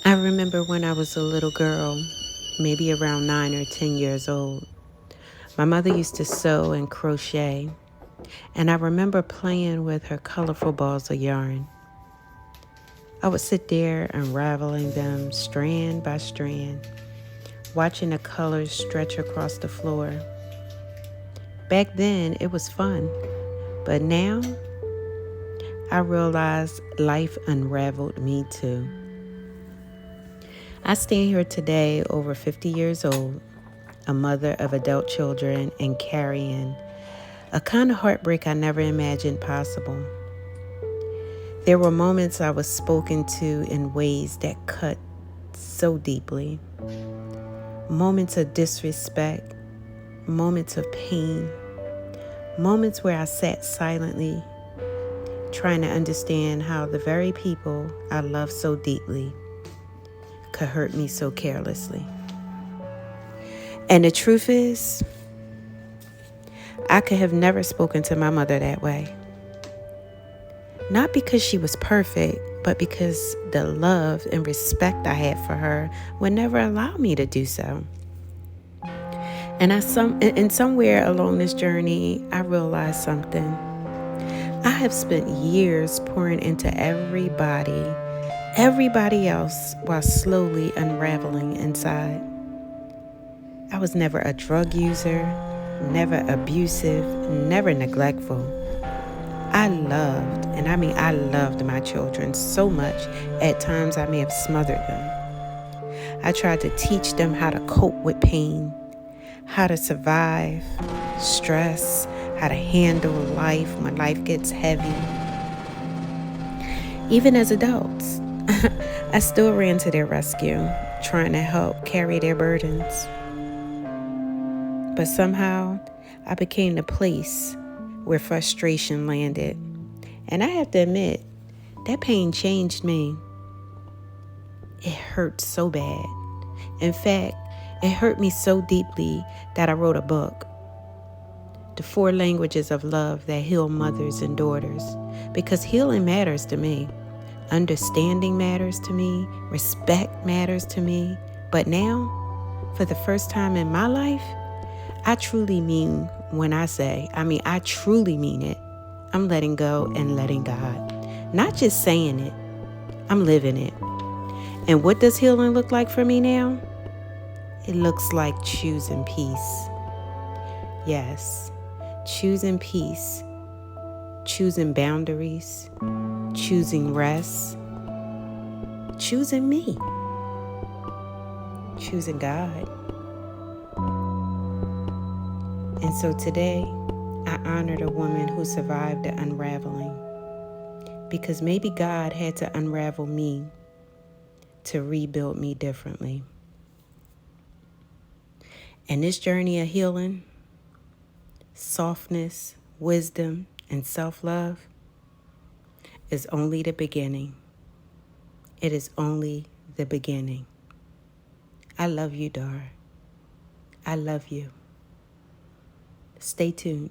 I remember when I was a little girl, maybe around 9 or 10 years old. My mother used to sew and crochet, and I remember playing with her colorful balls of yarn. I would sit there unraveling them strand by strand, watching the colors stretch across the floor. Back then, it was fun, but now I realize life unraveled me too. I stand here today, over 50 years old, a mother of adult children, and carrying a kind of heartbreak I never imagined possible. There were moments I was spoken to in ways that cut so deeply. Moments of disrespect, moments of pain, moments where I sat silently, trying to understand how the very people I love so deeply could hurt me so carelessly. And the truth is, I could have never spoken to my mother that way. Not because she was perfect, but because the love and respect I had for her would never allow me to do so. And somewhere along this journey, I realized something. I have spent years pouring into everybody else, while slowly unraveling inside. I was never a drug user, never abusive, never neglectful. I loved, and I mean I loved my children so much, at times I may have smothered them. I tried to teach them how to cope with pain, how to survive stress, how to handle life when life gets heavy. Even as adults, I still ran to their rescue, trying to help carry their burdens. But somehow, I became the place where frustration landed. And I have to admit, that pain changed me. It hurt so bad. In fact, it hurt me so deeply that I wrote a book, The 4 Languages of Love That Heal Mothers and Daughters, because healing matters to me. Understanding matters to me. Respect matters to me. But now, for the first time in my life, I truly mean when I truly mean it. I'm letting go and letting God. Not just saying it, I'm living it. And what does healing look like for me now? It looks like choosing peace. Yes, choosing peace, choosing boundaries, choosing rest, choosing me, choosing God. And so today, I honored a woman who survived the unraveling, because maybe God had to unravel me to rebuild me differently. And this journey of healing, softness, wisdom, and self-love is only the beginning. It is only the beginning. I love you, Dar. I love you. Stay tuned.